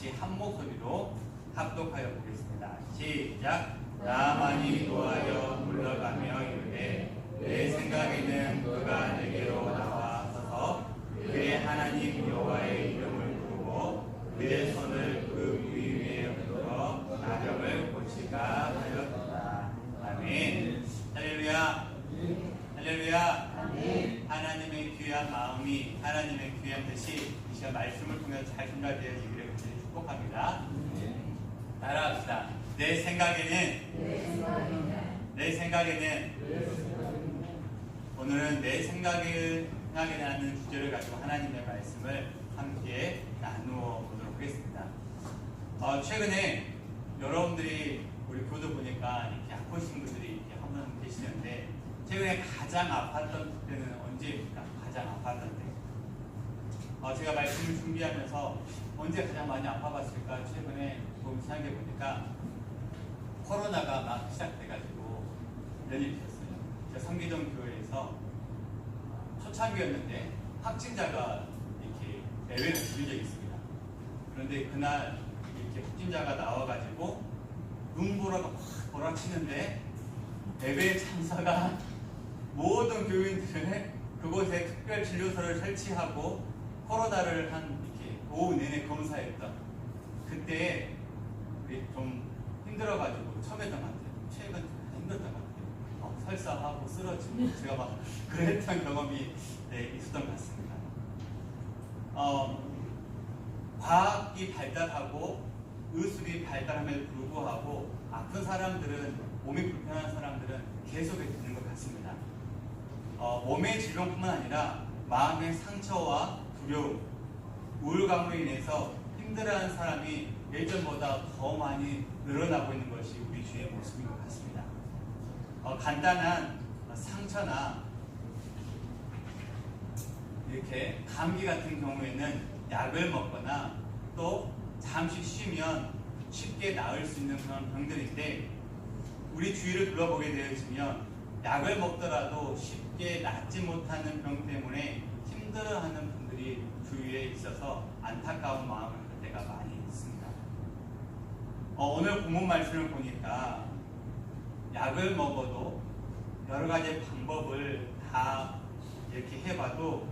같이 한 목소리로 합독하여 보겠습니다. 시작. 나만이 노하여 물러가며 이르되 내 생각에는 그가 내게로 나와 서서 그의 하나님 여호와의 이름을 부르고 그의 손을 그 귀 위에 얹어 나병을 고치가 하였다. 아멘. 할렐루야. 할렐루야. 하나님의 귀한 마음이, 하나님의 귀한 뜻이 이 시간 말씀을 통해서 잘 전달되어지기를 간절히 축복합니다. 따라합시다. 내 생각에는 오늘은 내 생각이라는 주제를 가지고 하나님의 말씀을 함께 나누어 보도록 하겠습니다. 최근에 여러분들이 우리 교도 보니까 이렇게 아프신 분들이 이렇게 한 분 계시는데, 최근에 가장 아팠던 때는 언제입니까? 가장 아팠던 때. 제가 말씀을 준비하면서 언제 가장 많이 아파봤을까? 최근에 좀 생각해 보니까 코로나가 막 시작돼가지고 연일이 있었어요. 제가 성기동 교회에서 초창기였는데 확진자가 이렇게 예외를 드린 적이 있습니다. 그런데 그날 이렇게 확진자가 나와가지고 눈보라가 확 몰아치는데 예배 참사가 모든 교인들을 그곳에 특별 진료소를 설치하고 코로나를 한 이렇게 오후 내내 검사했던 그때 좀 힘들어가지고 처음 했던 것 같아요. 최근 힘들었던 것 같아요. 설사하고 쓰러지고 제가 막 그랬던 경험이 있었던 것 같습니다. 과학이 발달하고 의술이 발달함에도 불구하고 아픈 사람들은, 몸이 불편한 사람들은 계속해서 있는 것 같습니다. 몸의 질병뿐만 아니라 마음의 상처와 두려움, 우울감으로 인해서 힘들어하는 사람이 예전보다 더 많이 늘어나고 있는 것이 우리 주의 모습인 것 같습니다. 간단한 상처나 이렇게 감기 같은 경우에는 약을 먹거나 또 잠시 쉬면 쉽게 나을 수 있는 그런 병들인데, 우리 주위를 둘러보게 되어지면 약을 먹더라도 쉽게 낫지 못하는 병 때문에 힘들어하는 분들이 주위에 있어서 안타까운 마음을 할 때가 많이 있습니다. 오늘 본문 말씀을 보니까 약을 먹어도 여러 가지 방법을 다 이렇게 해봐도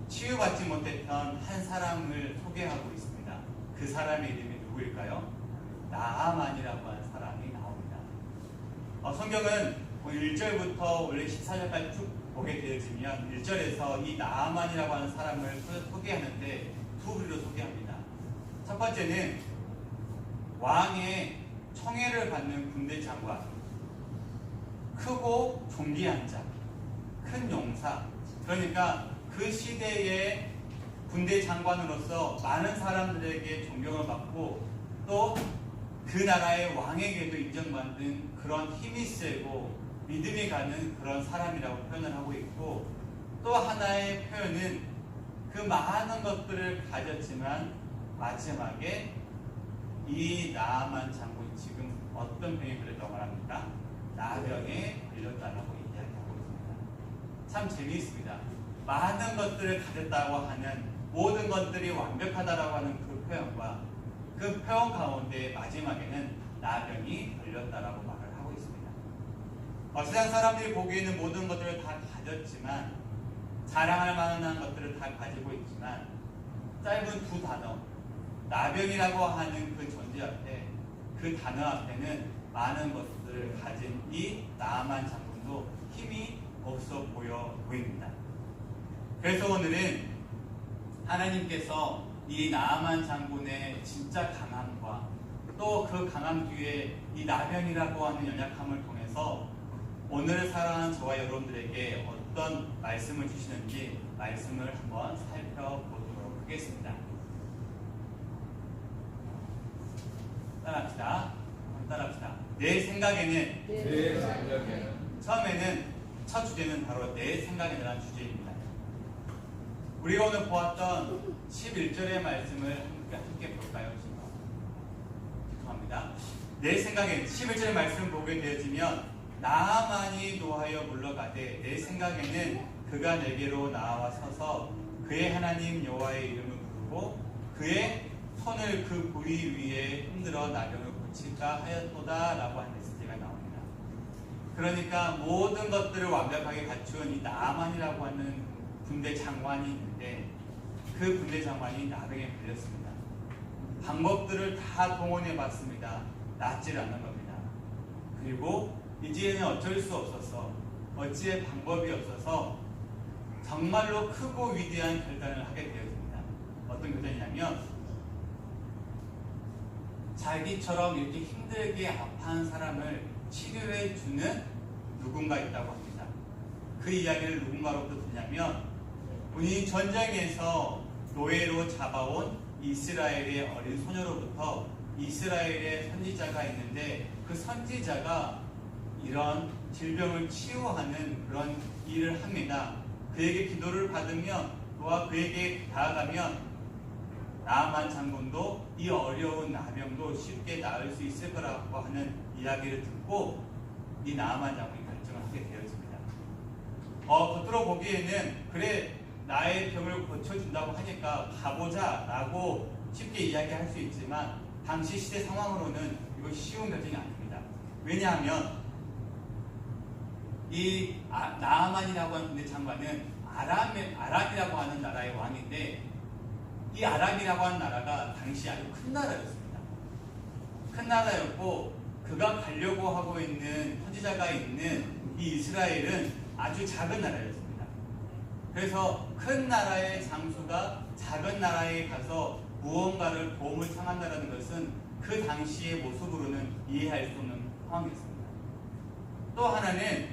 치유받지 못했던 한 사람을 소개하고 있습니다. 그 사람의 이름이 누구일까요? 나아만이라고 하는 사람이 나옵니다. 성경은 1절부터 원래 14절까지 쭉 보게 되어지면 1절에서 이 나아만이라고 하는 사람을 소개하는데 두 부류로 소개합니다. 첫 번째는 왕의 청해를 받는 군대 장관, 크고 존귀한 자, 큰 용사, 그러니까 그 시대의 군대 장관으로서 많은 사람들에게 존경을 받고 또 그 나라의 왕에게도 인정받는 그런 힘이 세고 믿음이 가는 그런 사람이라고 표현을 하고 있고, 또 하나의 표현은 그 많은 것들을 가졌지만 마지막에 이 나아만 장군이 지금 어떤 병에 걸렸다고 말합니까? 나병에 걸렸다고 이야기하고 있습니다. 참 재미있습니다. 많은 것들을 가졌다고 하는, 모든 것들이 완벽하다라고 하는 그 표현과 그 표현 가운데 마지막에는 나병이 걸렸다라고 말을 하고 있습니다. 세상 사람들이 보기에는 모든 것들을 다 가졌지만, 자랑할 만한 것들을 다 가지고 있지만, 짧은 두 단어, 나병이라고 하는 그 존재 앞에, 그 단어 앞에는 많은 것들을 가진 이 나아만 장군도 힘이 없어 보입니다. 그래서 오늘은 하나님께서 이 나아만 장군의 진짜 강함과 또 그 강함 뒤에 이 나병이라고 하는 연약함을 통해서 오늘을 살아가는 저와 여러분들에게 어떤 말씀을 주시는지 말씀을 한번 살펴보도록 하겠습니다. 따라합시다. 내 생각에는 처음에는 첫 주제는 바로 내 생각에는 주제입니다. 우리가 오늘 보았던 11절의 말씀을 함께 볼까요? 죄송합니다. 내 생각엔 11절의 말씀을 보게 되어지면 나아만이 노하여 물러가되 내 생각에는 그가 내게로 나와 서서 그의 하나님 여호와의 이름을 부르고 그의 손을 그 부위 위에 흔들어 나병을 고칠까 하였도다 라고 하는 메시지가 나옵니다. 그러니까 모든 것들을 완벽하게 갖춘 이 나아만이라고 하는 군대 장관이 있는데 그 군대 장관이 나병에 걸렸습니다. 방법들을 다 동원해 봤습니다. 낫질 않은 겁니다. 그리고 이제는 어쩔 수 없어서 어찌할 방법이 없어서 정말로 크고 위대한 결단을 하게 되었습니다. 어떤 결단이냐면 자기처럼 이렇게 힘들게 아파한 사람을 치료해 주는 누군가 있다고 합니다. 그 이야기를 누군가로부터 듣냐면 본인이 전쟁에서 노예로 잡아온 이스라엘의 어린 소녀로부터 이스라엘의 선지자가 있는데 그 선지자가 이런 질병을 치유하는 그런 일을 합니다. 그에게 기도를 받으면 또한 그에게 다가가면 나아만 장군도 이 어려운 나병도 쉽게 나을 수 있을 거라고 하는 이야기를 듣고 이 나아만 장군이 결정을 하게 되었습니다. 겉으로 보기에는 그래 나의 병을 고쳐준다고 하니까 가보자 라고 쉽게 이야기할 수 있지만 당시 시대 상황으로는 이거 쉬운 결정이 아닙니다. 왜냐하면 이 나아만이라고 하는 군대 장관은 아람이라고 하는 나라의 왕인데 이 아람이라고 하는 나라가 당시 아주 큰 나라였습니다. 큰 나라였고 그가 가려고 하고 있는 선지자가 있는 이 이스라엘은 아주 작은 나라였습니다. 그래서 큰 나라의 장수가 작은 나라에 가서 무언가를 도움을 청한다는 것은 그 당시의 모습으로는 이해할 수 없는 상황이었습니다. 또 하나는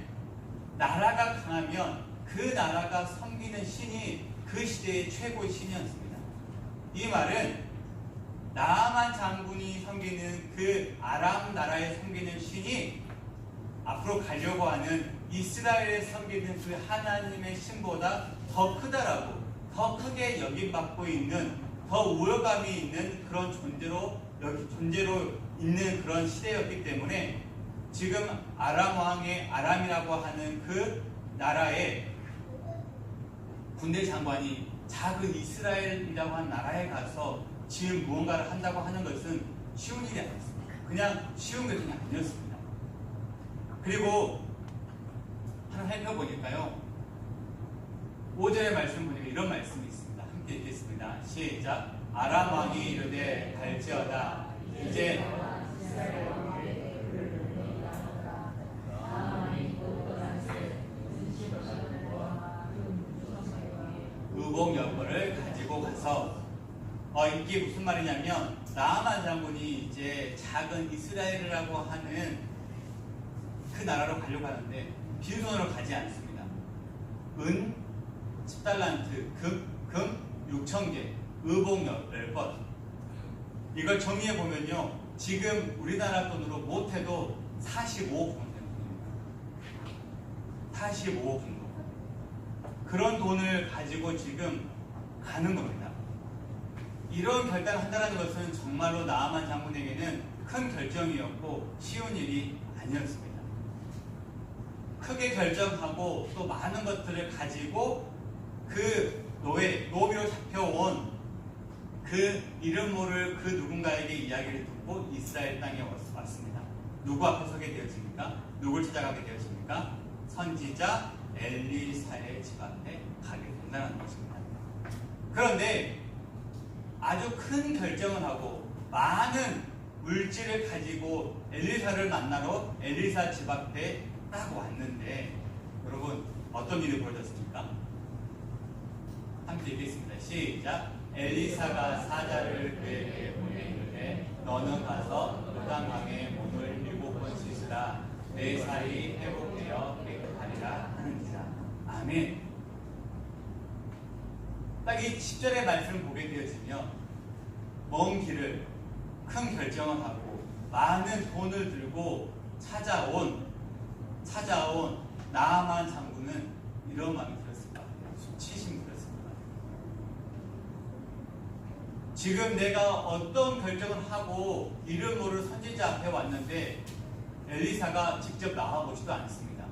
나라가 강하면 그 나라가 섬기는 신이 그 시대의 최고의 신이었습니다. 이 말은 나아만 장군이 섬기는 그 아람 나라에 섬기는 신이 앞으로 가려고 하는 이스라엘에 섬기는 그 하나님의 신보다 더 크다라고, 더 크게 여김받고 있는, 더 우월감이 있는 그런 존재로 있는 그런 시대였기 때문에 지금 아람 왕의 아람이라고 하는 그 나라의 군대 장관이 작은 이스라엘이라고 하는 나라에 가서 지금 무언가를 한다고 하는 것은 쉬운 일이 아니었습니다. 그냥 쉬운 결정이 아니었습니다. 그리고 하나 살펴보니까요, 5절의 말씀 보니까 이런 말씀이 있습니다. 함께 읽겠습니다. 시작. 아람 왕이 이르되 갈지어다 이제 의복 여벌을 가지고 가서 이게 무슨 말이냐면 나아만 장군이 이제 작은 이스라엘이라고 하는 그 나라로 가려고 하는데 빈손으로 가지 않습니다. 은 10달란트, 금 6,000개, 의복 10벌. 이걸 정리해 보면요, 지금 우리나라 돈으로 못해도 45억 정도 됩니다. 45억 정도. 그런 돈을 가지고 지금 가는 겁니다. 이런 결단을 한다는 것은 정말로 나아만 장군에게는 큰 결정이었고 쉬운 일이 아니었습니다. 크게 결정하고 또 많은 것들을 가지고 그 노비로 잡혀온 그 이름 모를 그 누군가에게 이야기를 듣고 이스라엘 땅에 왔습니다. 누구 앞에 서게 되었습니까? 누굴 찾아가게 되었습니까? 선지자 엘리사의 집 앞에 가게 된다는 것입니다. 그런데 아주 큰 결정을 하고 많은 물질을 가지고 엘리사를 만나러 엘리사 집 앞에 딱 왔는데 여러분 어떤 일이 벌어졌습니까? 함께 읽겠습니다. 시작. 엘리사가 사자를 그에게 보내이르되 너는 가서 요단강에 몸을 7번 씻으라 내 살이 회복되어 깨끗하리라 하는지라. 아멘. 딱 이 10절의 말씀을 보게 되어지면 먼 길을 큰 결정을 하고 많은 돈을 들고 찾아온 나아만 장군은 이런 마음이 들었을 것 같아요. 수치심이 들었을 것 같아요. 지금 내가 어떤 결정을 하고 이름 모를 선지자 앞에 왔는데 엘리사가 직접 나와보지도 않습니다.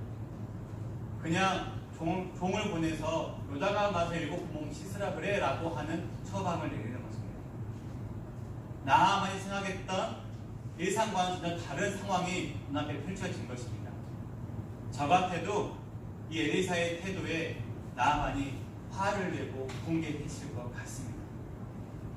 그냥 종을 보내서 요단강 가서 7번 몸 씻으라 그래 라고 하는 처방을 내리는 것입니다. 나아만이 생각했던 예상과는 전혀 다른 상황이 눈앞에 펼쳐진 것입니다. 저 같아도 이 엘리사의 태도에 나아만이 화를 내고 공개했을 것 같습니다.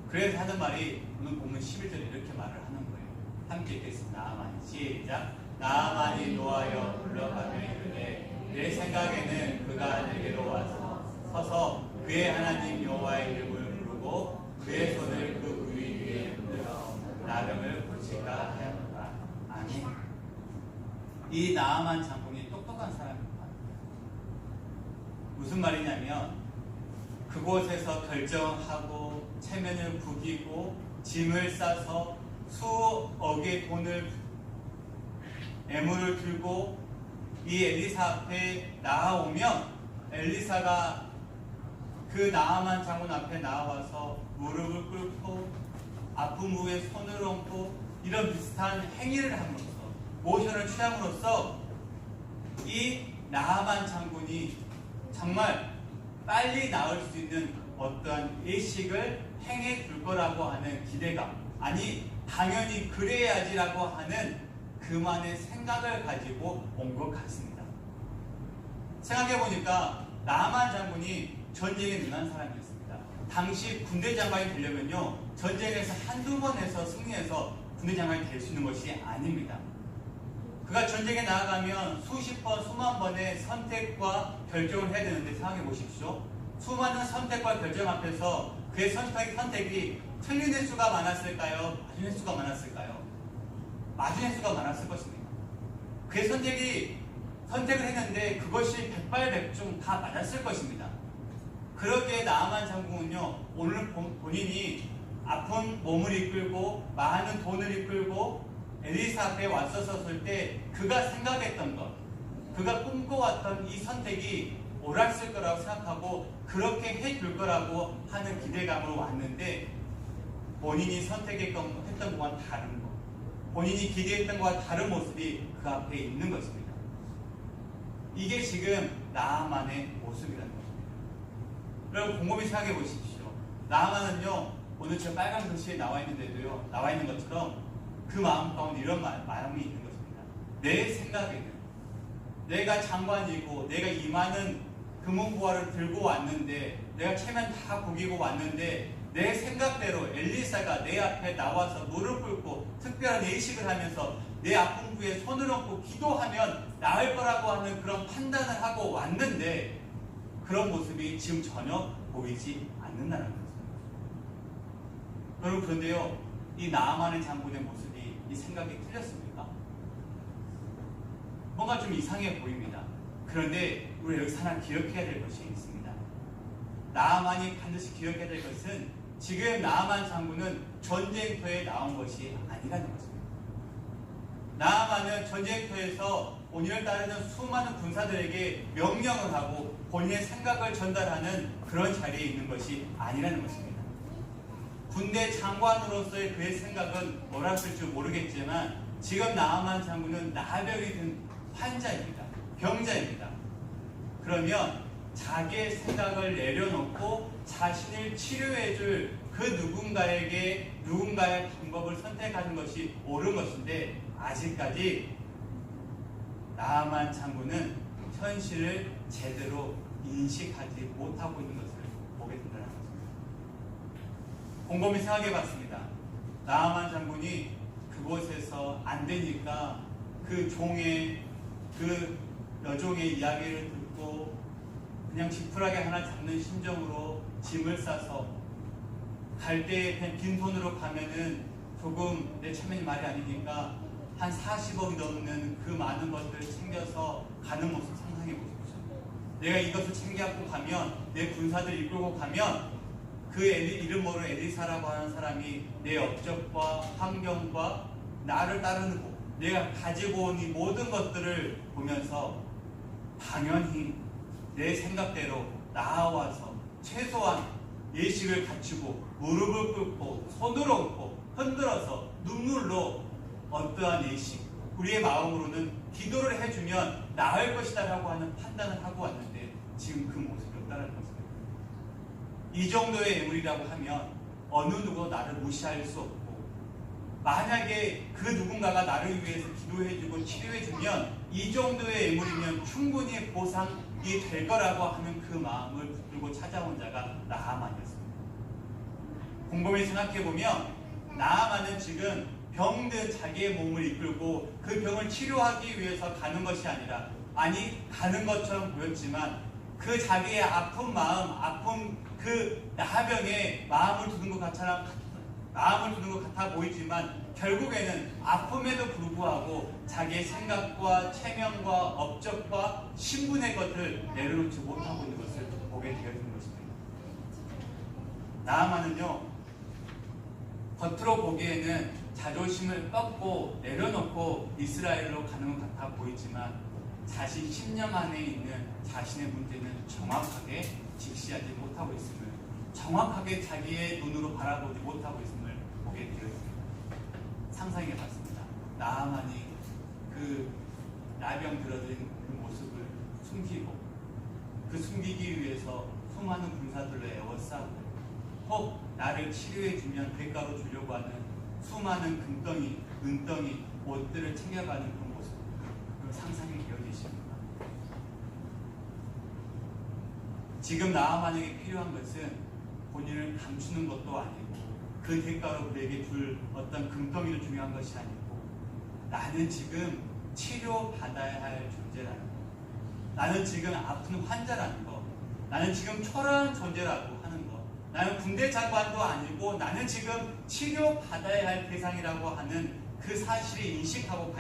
그래서 하는 말이 오늘 본문 11절에 이렇게 말을 하는 거예요. 함께 읽겠습니다. 나아만이 시작. 나아만이 노하여 불러가며 이르되 내 생각에는 그가 내게로 와서 서서 그의 하나님 여호와의 이름을 부르고 그의 손을 그 부위 위에 흔들어 나병을 고칠까 하였노라. 아멘. 이 나아만 장군이 똑똑한 사람입니다. 무슨 말이냐면 그곳에서 결정하고 체면을 구기고 짐을 싸서 수억의 돈을 애물을 들고 이 엘리사 앞에 나아오면 엘리사가 그 나아만 장군 앞에 나와서 무릎을 꿇고 아픈 무에 손을 얹고 이런 비슷한 행위를 함으로써 모션을 취함으로써 이 나아만 장군이 정말 빨리 나을 수 있는 어떠한 예식을 행해 줄 거라고 하는 기대감, 아니 당연히 그래야지라고 하는 그만의 생각을 가지고 온 것 같습니다. 생각해 보니까 나아만 장군이 전쟁에 능한 사람이었습니다. 당시 군대 장관이 되려면요, 전쟁에서 한두 번에서 승리해서 군대 장관이 될 수 있는 것이 아닙니다. 그가 전쟁에 나아가면 수십 번, 수만 번의 선택과 결정을 해야 되는데 생각해 보십시오. 수많은 선택과 결정 앞에서 그의 선택이 틀린 횟수가 많았을까요? 맞은 횟수가 많았을까요? 맞은 횟수가 많았을 것입니다. 그의 선택을 했는데 그것이 백발백중 다 맞았을 것입니다. 그러기에 나아만 장군은요, 오늘 본인이 아픈 몸을 이끌고 많은 돈을 이끌고 엘리사 앞에 왔었을 때 그가 생각했던 것, 그가 꿈꿔왔던 이 선택이 옳았을 거라고 생각하고 그렇게 해줄 거라고 하는 기대감으로 왔는데 본인이 선택했던 것과는 다른 것, 본인이 기대했던 것과 다른 모습이 그 앞에 있는 것입니다. 이게 지금 나아만의 모습이라는 것입니다. 여러분 곰곰이 생각해 보십시오. 나아만은요, 오늘 저 빨간 글씨에 나와 있는데도요, 나와 있는 것처럼 그 마음 가운데 이런 마음이 있는 것입니다. 내 생각에는 내가 장관이고 내가 이 많은 금은보화를 들고 왔는데 내가 체면 다 구기고 왔는데 내 생각대로 엘리사가 내 앞에 나와서 무릎 꿇고 특별한 예식을 하면서 내 아픈 부에 손을 얹고 기도하면 나을 거라고 하는 그런 판단을 하고 왔는데 그런 모습이 지금 전혀 보이지 않는다는 것입니다. 여러분 그런데요, 이 나아만의 장군의 모습이 이 생각이 틀렸습니까? 뭔가 좀 이상해 보입니다. 그런데 우리 여기서 하나 기억해야 될 것이 있습니다. 나아만이 반드시 기억해야 될 것은 지금 나아만 장군은 전쟁터에 나온 것이 아니라는 것입니다. 나아만은 전쟁터에서 본인을 따르는 수많은 군사들에게 명령을 하고 본인의 생각을 전달하는 그런 자리에 있는 것이 아니라는 것입니다. 군대 장관으로서의 그의 생각은 뭐랬을지 모르겠지만 지금 나아만 장군은 나병이 든 환자입니다. 병자입니다. 그러면 자기의 생각을 내려놓고 자신을 치료해줄 그 누군가의 방법을 선택하는 것이 옳은 것인데 아직까지 나아만 장군은 현실을 제대로 인식하지 못하고 있는 것을 보게 된다는 것입니다. 곰곰이 생각해 봤습니다. 나아만 장군이 그곳에서 안 되니까 그 여종의 이야기를 듣고 그냥 지푸라기 하나 잡는 심정으로 짐을 싸서 갈 때 그냥 빈손으로 가면은 조금 내 체면이 말이 아니니까 한 40억이 넘는 그 많은 것들을 챙겨서 가는 모습 상상해 보십시오. 내가 이것을 챙겨갖고 가면 내 군사들 이끌고 가면 그 이름 모를 엘리사라고 하는 사람이 내 업적과 환경과 나를 따르고 내가 가지고 온 이 모든 것들을 보면서 당연히 내 생각대로 나와서 최소한 예식을 갖추고 무릎을 꿇고 손을 얹고 흔들어서 눈물로 어떠한 예식, 우리의 마음으로는 기도를 해주면 나을 것이다 라고 하는 판단을 하고 왔는데 지금 그 모습이 없다는 것입니다. 이 정도의 애물이라고 하면 어느 누구도 나를 무시할 수 없고 만약에 그 누군가가 나를 위해서 기도해주고 치료해주면 이 정도의 예물이면 충분히 보상이 될 거라고 하는 그 마음을 붙들고 찾아온 자가 나아만이었습니다. 곰곰이 생각해보면 나아만은 지금 병든 자기의 몸을 이끌고 그 병을 치료하기 위해서 가는 것이 아니라, 아니 가는 것처럼 보였지만 그 자기의 아픈 마음, 아픈 그 나병에 마음을 두는 것 같아 보이지만 결국에는 아픔에도 불구하고 자기의 생각과 체면과 업적과 신분의 것을 내려놓지 못하고 있는 것을 보게 되어진 것입니다. 나아만은요, 겉으로 보기에는 자존심을 꺾고 내려놓고 이스라엘로 가는 것 같아 보이지만 자신 신념 안에 있는 자신의 문제는 정확하게 직시하지 못하고 있음을, 정확하게 자기의 눈으로 바라보지 못하고 있음을 보게 되었습니다. 상상해 봤습니다. 나아만이 그 나병 들어진 그 모습을 숨기고, 그 숨기기 위해서 수많은 군사들로 애워싸고, 혹 나를 치료해주면 대가로 주려고 하는 수많은 금덩이, 은덩이, 옷들을 챙겨가는 그 모습, 그 상상이 되어지십니다. 지금 나아만에게 필요한 것은 본인을 감추는 것도 아니고 그 대가로 우리에게 줄 어떤 금덩이도 중요한 것이 아니고, 나는 지금 치료받아야 할 존재라는 것, 나는 지금 아픈 환자라는 것, 나는 지금 초라한 존재라고 하는 것, 나는 군대 장관도 아니고 나는 지금 치료받아야 할 대상이라고 하는 그 사실을 인식하고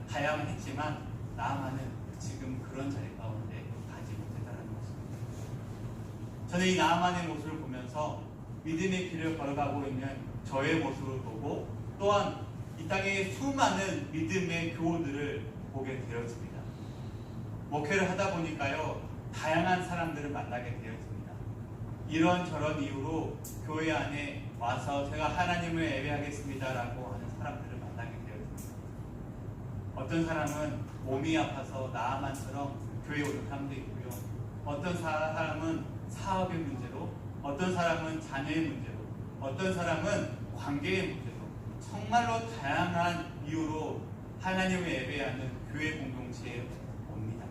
가야만 했지만 나아만은 지금 그런 자리 가운데 가지 못했다는 것입니다. 저는 이 나아만의 모습을 보면서 믿음의 길을 걸어가고 있는 저의 모습을 보고, 또한 이 땅의 수많은 믿음의 교우들을 보게 되었습니다. 목회를 하다 보니까요, 다양한 사람들을 만나게 되었습니다. 이런저런 이유로 교회 안에 와서 제가 하나님을 예배하겠습니다라고 하는 사람들을 만나게 되었습니다. 어떤 사람은 몸이 아파서 나아만처럼 교회에 오는 사람도 있고요. 어떤 사람은 사업의 문제로, 어떤 사람은 자녀의 문제로, 어떤 사람은 관계의 문제로, 정말로 다양한 이유로 하나님을 예배하는 교회 공동체에 옵니다.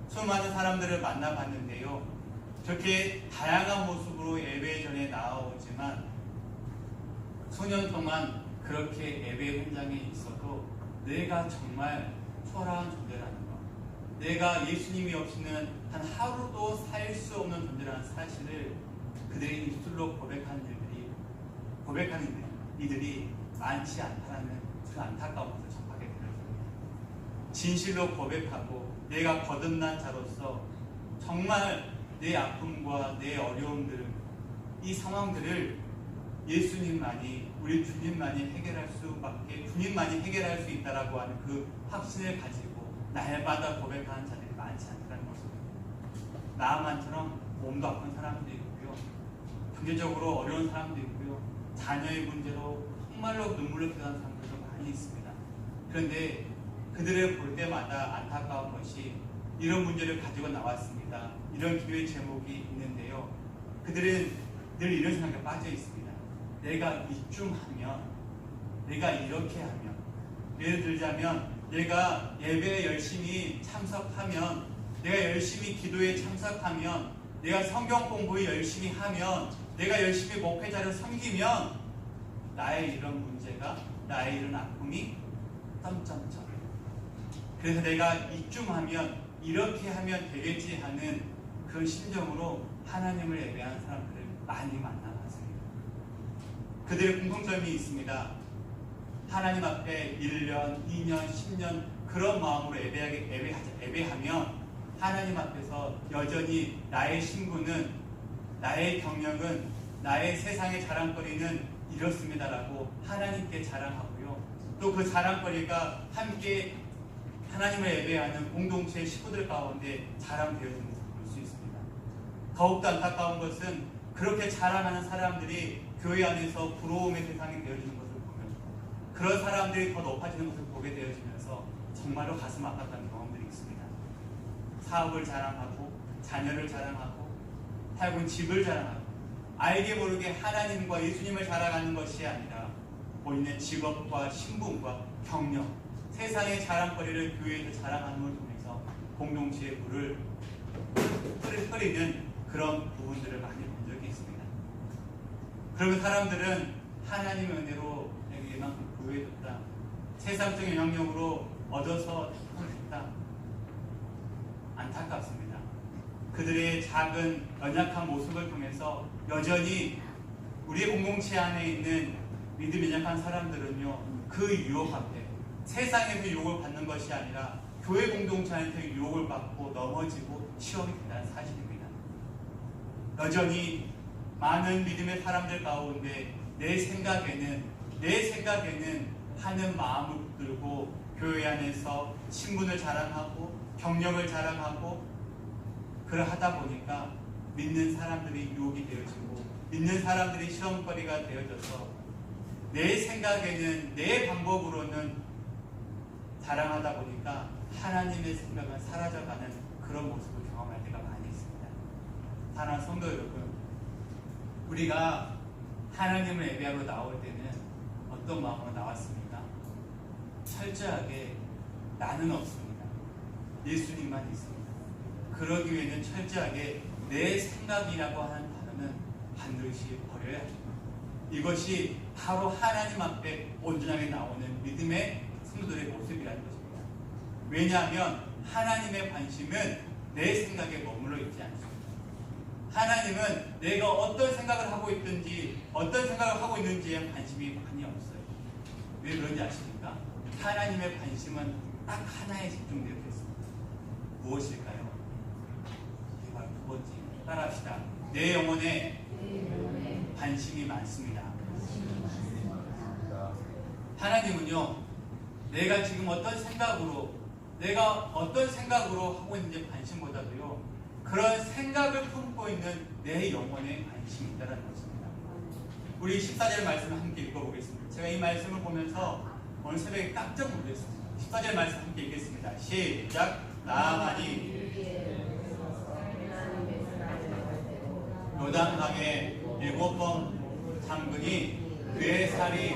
수많은 사람들을 만나봤는데요, 저렇게 다양한 모습으로 예배 전에 나오지만 수년 동안 그렇게 예배 현장에 있어도 내가 정말 초라한 존재라는 것, 내가 예수님이 없이는 단 하루도 살 수 없는 존재라는 사실을 그들의 입술로 고백하는 이들이 많지 않다는 그 안타까운 것을 접하게 되었습니다. 진실로 고백하고 내가 거듭난 자로서 정말 내 아픔과 내 어려움들, 이 상황들을 예수님만이, 우리 주님만이 해결할 수 있다라고 하는 그 확신을 가지고 날마다 고백하는 자들이 많지 않다는 것입니다. 나아만처럼 몸도 아픈 사람도 있고요, 경제적으로 어려운 사람도 있고요, 자녀의 문제로 정말로 눈물을 기도하는 사람들도 많이 있습니다. 그런데 그들을 볼 때마다 안타까운 것이 이런 문제를 가지고 나왔습니다. 이런 기도의 제목이 있는데요, 그들은 늘 이런 생각에 빠져 있습니다. 내가 이쯤 하면, 내가 이렇게 하면, 예를 들자면 내가 예배에 열심히 참석하면, 내가 열심히 기도에 참석하면, 내가 성경 공부에 열심히 하면, 내가 열심히 목회자를 섬기면 나의 이런 문제가, 나의 이런 아픔이 점점점, 그래서 내가 이쯤 하면, 이렇게 하면 되겠지 하는 그 심정으로 하나님을 예배하는 사람들을 많이 만나봤습니다. 그들의 공통점이 있습니다. 하나님 앞에 1년, 2년, 10년 그런 마음으로 예배하면 하나님 앞에서 여전히 나의 신분은, 나의 경력은, 나의 세상의 자랑거리는 이렇습니다라고 하나님께 자랑하고요. 또 그 자랑거리가 함께 하나님을 예배하는 공동체의 식구들 가운데 자랑되어지는 것을 볼 수 있습니다. 더욱더 안타까운 것은 그렇게 자랑하는 사람들이 교회 안에서 부러움의 대상이 되어지는 것을 보면, 그런 사람들이 더 높아지는 것을 보게 되어지면서 정말로 가슴 아팠던 경험들이 있습니다. 사업을 자랑하고, 자녀를 자랑하고, 살고 집을 자랑하고, 알게 모르게 하나님과 예수님을 자랑하는 것이 아니라 본인의 직업과 신분과 경력, 세상의 자랑거리를 교회에서 자랑하는 걸 통해서 공동체의 물을 흐리는 그런 부분들을 많이 본 적이 있습니다. 그리고 사람들은 하나님의 은혜로 내게 이만큼 부여해줬다, 세상적인 영향력으로 얻어서 했다, 안타깝습니다. 그들의 작은 연약한 모습을 통해서 여전히 우리의 공동체 안에 있는 믿음이 연약한 사람들은요, 그 유혹 앞에 세상에서 유혹을 받는 것이 아니라 교회 공동체 안에서 유혹을 받고 넘어지고 시험이 된다는 사실입니다. 여전히 많은 믿음의 사람들 가운데 내 생각에는 하는 마음을 붙들고 교회 안에서 신분을 자랑하고 경력을 자랑하고 그러하다 보니까 믿는 사람들이 유혹이 되어지고 믿는 사람들이 시험거리가 되어져서 내 생각에는 내 방법으로는 자랑하다 보니까 하나님의 생각은 사라져가는 그런 모습을 경험할 때가 많이 있습니다. 사랑하는 성도 여러분, 우리가 하나님을 예배하러 나올 때는 어떤 마음으로 나왔습니까? 철저하게 나는 없습니다. 예수님만 있습니다. 그러기 위해는 철저하게 내 생각이라고 하는 단어는 반드시 버려야 합니다. 이것이 바로 하나님 앞에 온전하게 나오는 믿음의 성도들의 모습이라는 것입니다. 왜냐하면 하나님의 관심은 내 생각에 머물러 있지 않습니다. 하나님은 내가 어떤 생각을 하고 있든지 어떤 생각을 하고 있는지에 관심이 많이 없어요. 왜 그런지 아십니까? 하나님의 관심은 딱 하나에 집중되어 있습니다. 무엇일까요? 이게 바로 두 번째, 따라합시다. 내 영혼에 관심이 많습니다. 하나님은요, 내가 지금 어떤 생각으로 하고 있는지 관심보다도요, 그런 생각을 품고 있는 내 영혼에 관심이 있다는 것입니다. 우리 14절 말씀을 함께 읽어보겠습니다. 제가 이 말씀을 보면서 오늘 새벽에 깜짝 놀랐습니다. 14절 말씀 함께 읽겠습니다. 시작. 나아만이 요단강에 7번 잠그니 그의 살이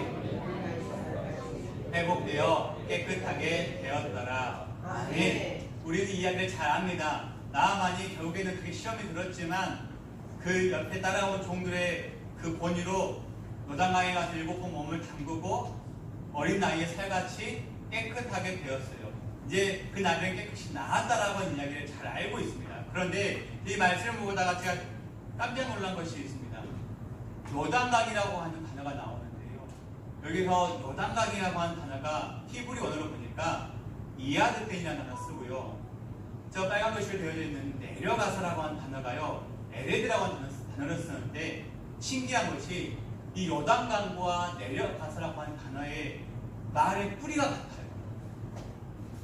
회복되어 깨끗하게 되었더라. 아멘. 우리는 이 이야기를 잘 압니다. 나아만이 결국에는 그게 시험이 들었지만 그 옆에 따라온 종들의 그 권위로 요단강에 가서 7번 몸을 담그고 어린 나이에 살같이 깨끗하게 되었어요. 이제 그 나중에 깨끗이 나았다라고 하는 이야기를 잘 알고 있습니다. 그런데 이 말씀을 보다가 제가 깜짝 놀란 것이 있습니다. 요단강이라고 하는 단어가 나오는데요, 여기서 요단강이라고 하는 단어가 히브리 언어로 보니까 이아드텐이라는 단어를 쓰고요, 저 빨간 글씨로 되어져 있는 내려가서라고 하는 단어가요, 에레드라고 하는 단어를 쓰는데, 신기한 것이 이 요단강과 내려가서라고 하는 단어의 말의 뿌리가 같아요.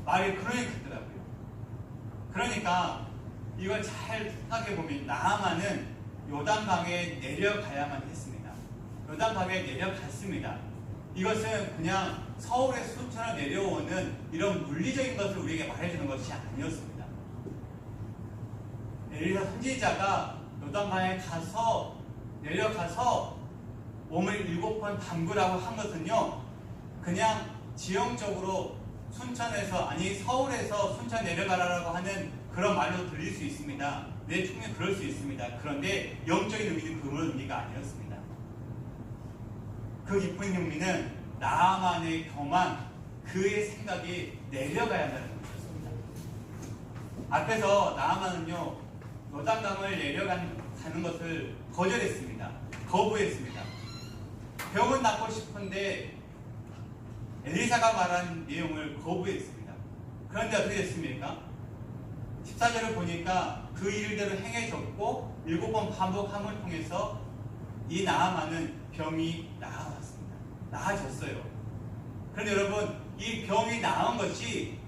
말의 근원이 같더라고요. 그러니까 이걸 잘 생각해 보면 나아만은 요단강에 내려가야만 했습니다. 요단강에 내려갔습니다. 이것은 그냥 서울에서 순천을 내려오는 이런 물리적인 것을 우리에게 말해주는 것이 아니었습니다. 엘리사 선지자가 요단강에 내려가서 몸을 7번 담그라고 한 것은요, 그냥 지형적으로 서울에서 순천 내려가라고 하는 그런 말로 들릴 수 있습니다. 네, 충분히 그럴 수 있습니다. 그런데 영적인 의미는 그런 의미가 아니었습니다. 그 깊은 의미는 나아만의 경험, 그의 생각이 내려가야 한다는 것이었습니다. 앞에서 나아만은요, 요단강을 내려가는 것을 거부했습니다. 병은 낫고 싶은데 엘리사가 말한 내용을 거부했습니다. 그런데 어떻게 됐습니까? 14절을 보니까 그 일대로 행해졌고 7번 반복함을 통해서 이 나아만은 병이 나아졌어요. 그런데 여러분, 이 병이 나은 것이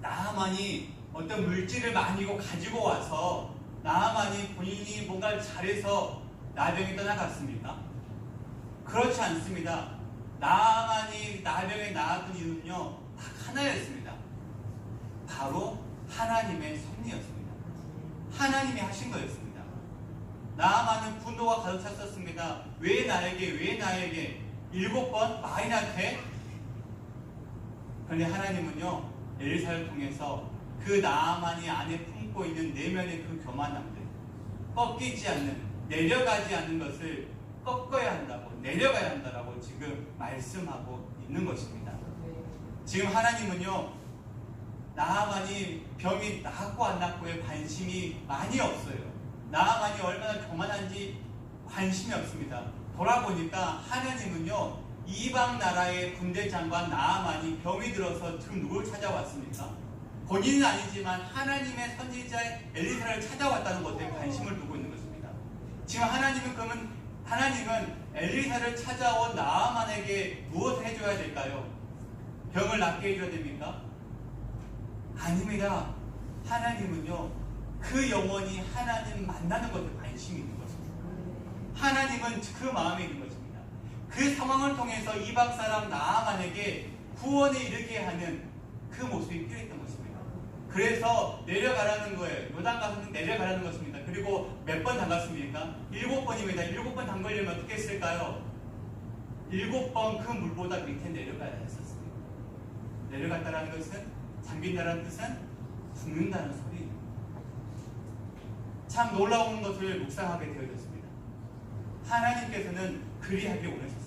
나아만이 어떤 물질을 많이 가지고 와서 나아만이 본인이 뭔가를 잘해서 나병이 떠나갔습니까? 그렇지 않습니다. 나아만이 나병에 나았던 이유는요, 딱 하나였습니다. 바로 하나님의 섭리였습니다. 하나님이 하신 거였습니다. 나아만은 분노가 가득 찼었습니다. 왜 나에게 7번 많이 낳게. 그런데 하나님은요, 엘리사를 통해서 그 나아만이 안에 품고 있는 내면의 그 교만함들, 꺾이지 않는, 내려가지 않는 것을 꺾어야 한다고, 내려가야 한다고 지금 말씀하고 있는 것입니다. 지금 하나님은요, 나아만이 병이 낫고 안 낫고에 관심이 많이 없어요. 나아만이 얼마나 교만한지 관심이 없습니다. 돌아보니까 하나님은요, 이방 나라의 군대 장관 나아만이 병이 들어서 지금 누굴 찾아왔습니까? 본인은 아니지만 하나님의 선지자 엘리사를 찾아왔다는 것에 관심을 두고 있는 것입니다. 지금 하나님은 엘리사를 찾아온 나아만에게 무엇을 해줘야 될까요? 병을 낫게 해줘야 됩니까? 아닙니다. 하나님은요, 그 영혼이 하나님 만나는 것에 관심이 있는 것입니다. 하나님은 그 마음에 있는 것입니다. 그 상황을 통해서 이방 사람 나아만에게 구원에 이르게 하는 그 모습이 필요했던 것입니다. 그래서 내려가라는 거예요. 요단 가서는 내려가라는 것입니다. 그리고 몇 번 담갔습니까? 7번입니다. 7번 담그려면 어떻게 했을까요? 7번 그 물보다 밑에 내려가야 했었습니다. 내려갔다라는 것은, 잠긴다라는 뜻은 죽는다는 소리입니다. 참 놀라운 것을 묵상하게 되어졌습니다. 하나님께서는 그리하길 원하셨습니다.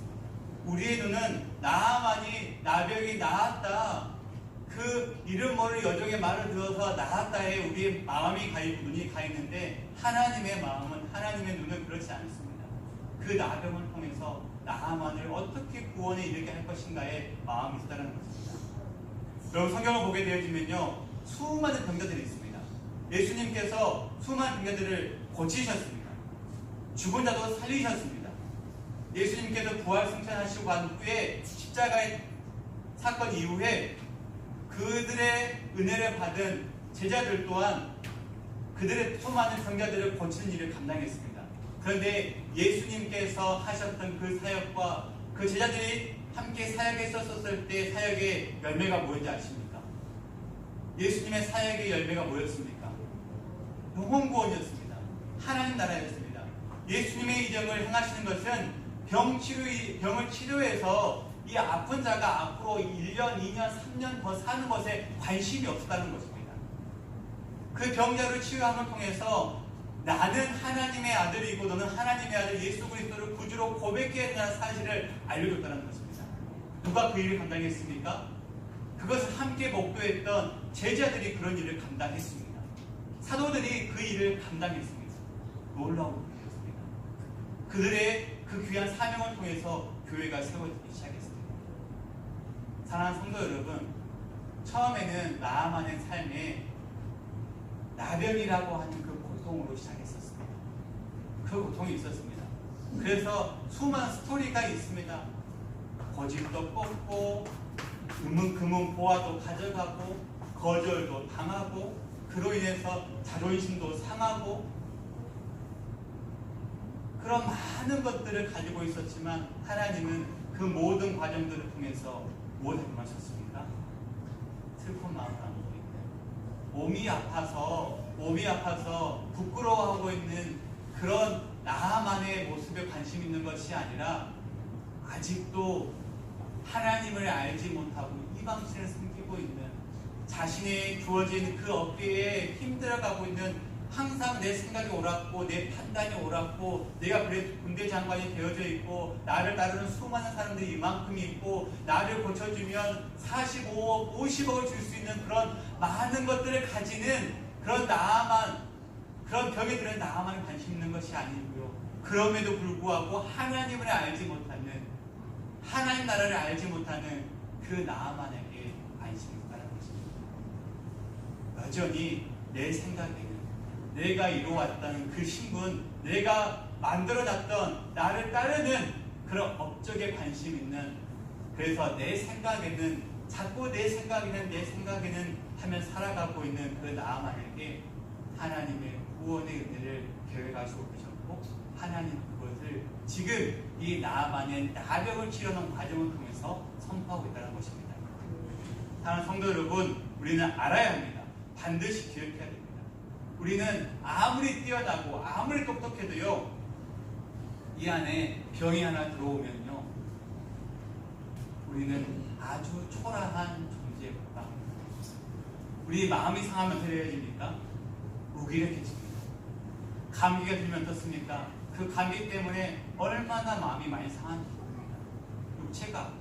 우리의 눈은 나아만이 나병이 나았다, 그 이름 모를 여종의 말을 들어서 나았다에 우리의 마음이 가있고 눈이 가있는데, 하나님의 마음은, 하나님의 눈은 그렇지 않습니다. 그 나병을 통해서 나아만을 어떻게 구원에 이르게 할 것인가에 마음이 있다는 것입니다. 여러분, 성경을 보게 되어지면요, 수많은 병자들이 있습니다. 예수님께서 수많은 병자들을 고치셨습니다. 죽은 자도 살리셨습니다. 예수님께서 부활 승천하시고 간 후에 십자가의 사건 이후에 그들의 은혜를 받은 제자들 또한 그들의 수많은 병자들을 고치는 일을 감당했습니다. 그런데 예수님께서 하셨던 그 사역과 그 제자들이 함께 사역했었을 때 사역의 열매가 뭐였는지 아십니까? 예수님의 사역의 열매가 뭐였습니까? 영혼구원이었습니다. 하나님 나라였습니다. 예수님의 이적을 행하시는 것은 병을 치료해서 이 아픈 자가 앞으로 1년, 2년, 3년 더 사는 것에 관심이 없었다는 것입니다. 그 병자를 치유함을 통해서 나는 하나님의 아들이고 너는 하나님의 아들 예수 그리스도를 구주로 고백해야 한다는 사실을 알려줬다는 것입니다. 누가 그 일을 감당했습니까? 그것을 함께 목도했던 제자들이 그런 일을 감당했습니다. 사도들이 그 일을 감당했습니다. 놀라운 일이었습니다. 그들의 그 귀한 사명을 통해서 교회가 세워지기 시작했습니다. 사랑하는 성도 여러분, 처음에는 나아만의 삶에 나병이라고 하는 그 고통으로 시작했었습니다. 그 고통이 있었습니다. 그래서 수많은 스토리가 있습니다. 거짓도 꺾고 금은 보화도 가져가고 거절도 당하고 그로 인해서 자존심도 상하고 그런 많은 것들을 가지고 있었지만 하나님은 그 모든 과정들을 통해서 무엇을 말씀하셨습니까? 슬픈 마음을 안고 있는 몸이 아파서 부끄러워하고 있는 그런 나만의 모습에 관심 있는 것이 아니라 아직도 하나님을 알지 못하고 이방신을 섬기고 있는 자신의 주어진 그 어깨에 힘들어가고 있는 항상 내 생각이 옳았고 내 판단이 옳았고 내가 그래 군대 장관이 되어져 있고 나를 따르는 수많은 사람들이 이만큼이 있고 나를 고쳐주면 45억, 50억을 줄 수 있는 그런 많은 것들을 가지는 그런 나만 그런 병에 들은 나만 관심 있는 것이 아니고요. 그럼에도 불구하고 하나님을 알지 못하는 하나님 나라를 알지 못하는 그 나만에게 관심이 있다는 것입니다. 여전히 내 생각에는 내가 이루어왔다는 그 신분, 내가 만들어놨던 나를 따르는 그런 업적에 관심 있는, 그래서 내 생각에는 자꾸 내 생각에는 하면 살아가고 있는 그 나만에게 하나님의 구원의 은혜를 계획하시고 계셨고 하나님 그것을 지금 이 나만의 나병을 치료하는 과정을 통해서 선포하고 있다는 것입니다. 사랑하는 성도 여러분, 우리는 알아야 합니다. 반드시 기억해야 됩니다. 우리는 아무리 뛰어나고 아무리 똑똑해도요, 이 안에 병이 하나 들어오면요, 아주 초라한 존재에 불과합니다. 우리 마음이 상하면 어떻게 되어집니까? 무기력해집니다. 감기가 들면 어떻습니까? 그 감기 때문에 얼마나 마음이 많이 상한지 모릅니다. 육체가.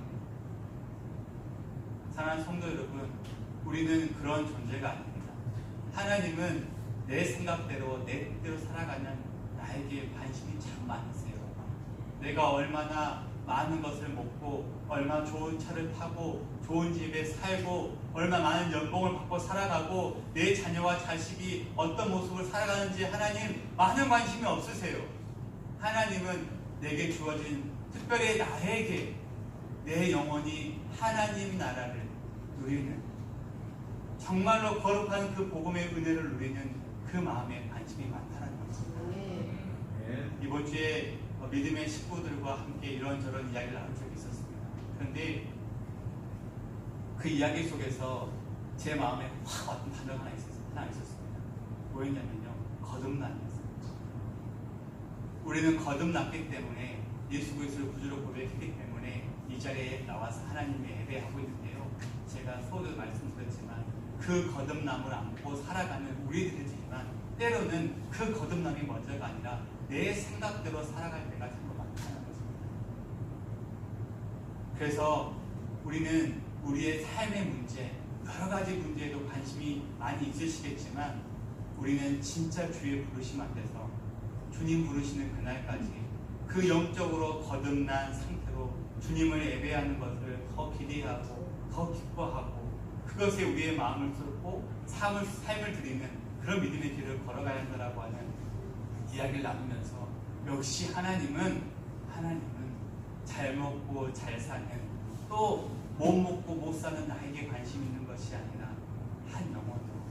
사랑하는 성도 여러분, 우리는 그런 존재가 아닙니다. 하나님은 내 생각대로 내 뜻대로 살아가는 나에게 관심이 참 많으세요. 내가 얼마나 많은 것을 먹고 얼마나 좋은 차를 타고 좋은 집에 살고 얼마나 많은 연봉을 받고 살아가고 내 자녀와 자식이 어떤 모습을 살아가는지 하나님 많은 관심이 없으세요. 하나님은 내게 주어진 특별히 나에게 내 영혼이 하나님 나라를 누리는 정말로 거룩한 그 복음의 은혜를 누리는 그 마음에 관심이 많다는 것입니다. 이번 주에 믿음의 식구들과 함께 이런저런 이야기를 나눈 적이 있었습니다. 그런데 그 이야기 속에서 제 마음에 확 왔던 단어가 하나 있었습니다. 뭐였냐면요, 거듭남이었습니다. 우리는 거듭났기 때문에 예수 그리스도를 구주로 고백했기 때문에 이 자리에 나와서 하나님의 예배하고 있는데요. 제가 서두에 말씀드렸지만 그 거듭남을 안고 살아가는 우리들이지만 때로는 그 거듭남이 먼저가 아니라 내 생각대로 살아갈 때가 참 많다는 것입니다. 그래서 우리는 우리의 삶의 문제, 여러 가지 문제에도 관심이 많이 있으시겠지만 우리는 진짜 주의 부르심 앞에서 주님 부르시는 그날까지 그 영적으로 거듭난 상태로 주님을 예배하는 것을 더 기대하고 더 기뻐하고 그것에 우리의 마음을 쏟고 삶을 드리는 그런 믿음의 길을 걸어가야 한다라고 하는 이야기를 나누면서 역시 하나님은 잘 먹고 잘 사는 또 못 먹고 못 사는 나에게 관심 있는 것이 아니라 한 영혼으로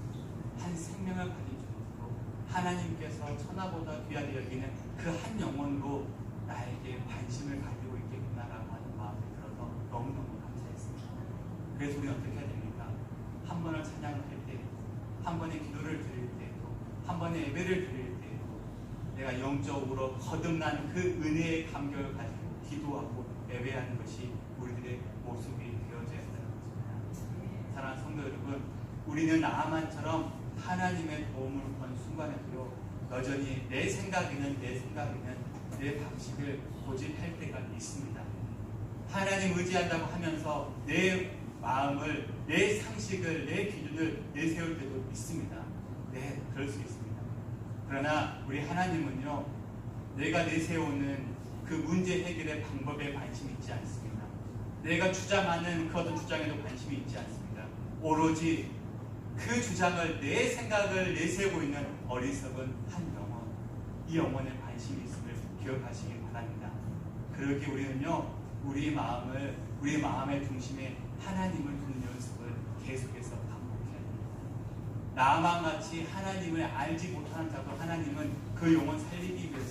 한 생명을 가진 존재로 하나님께서 천하보다 귀하게 여기는 그 한 영혼으로 나에게 관심을 가지고 있겠구나라고 하는 마음이 들어서 너무너무 감사했습니다. 그래서 우리는 어떻게 해야 됩니까? 한 번을 찬양을 할 때, 한 번의 기도를 드릴 때도, 한 번의 예배를 드릴 때도 내가 영적으로 거듭난 그 은혜의 감격을 가지고 기도하고 예배하는 것이 우리들의 모습이 되어져야 한다는 것입니다. 사랑하는 성도 여러분, 우리는 나아만처럼 하나님의 도움을 본 순간에도 여전히 내 생각에는 내 방식을 고집할 때가 있습니다. 하나님 의지한다고 하면서 내 마음을, 내 상식을, 내 기준을 내세울 때도 있습니다. 네, 그럴 수 있습니다. 그러나 우리 하나님은요, 내가 내세우는 그 문제 해결의 방법에 관심이 있지 않습니다. 내가 주장하는 그 어떤 주장에도 관심이 있지 않습니다. 오로지 그 주장을, 내 생각을 내세우고 있는 어리석은 한 영혼, 이 영혼에 관심이 있음을 기억하시기 바랍니다. 그렇게 우리는요, 우리 마음의 중심에 하나님을 두는 연습을 계속해서 반복해야 됩니다. 나만 같이 하나님을 알지 못하는 자도 하나님은 그 영혼 살리기 위해서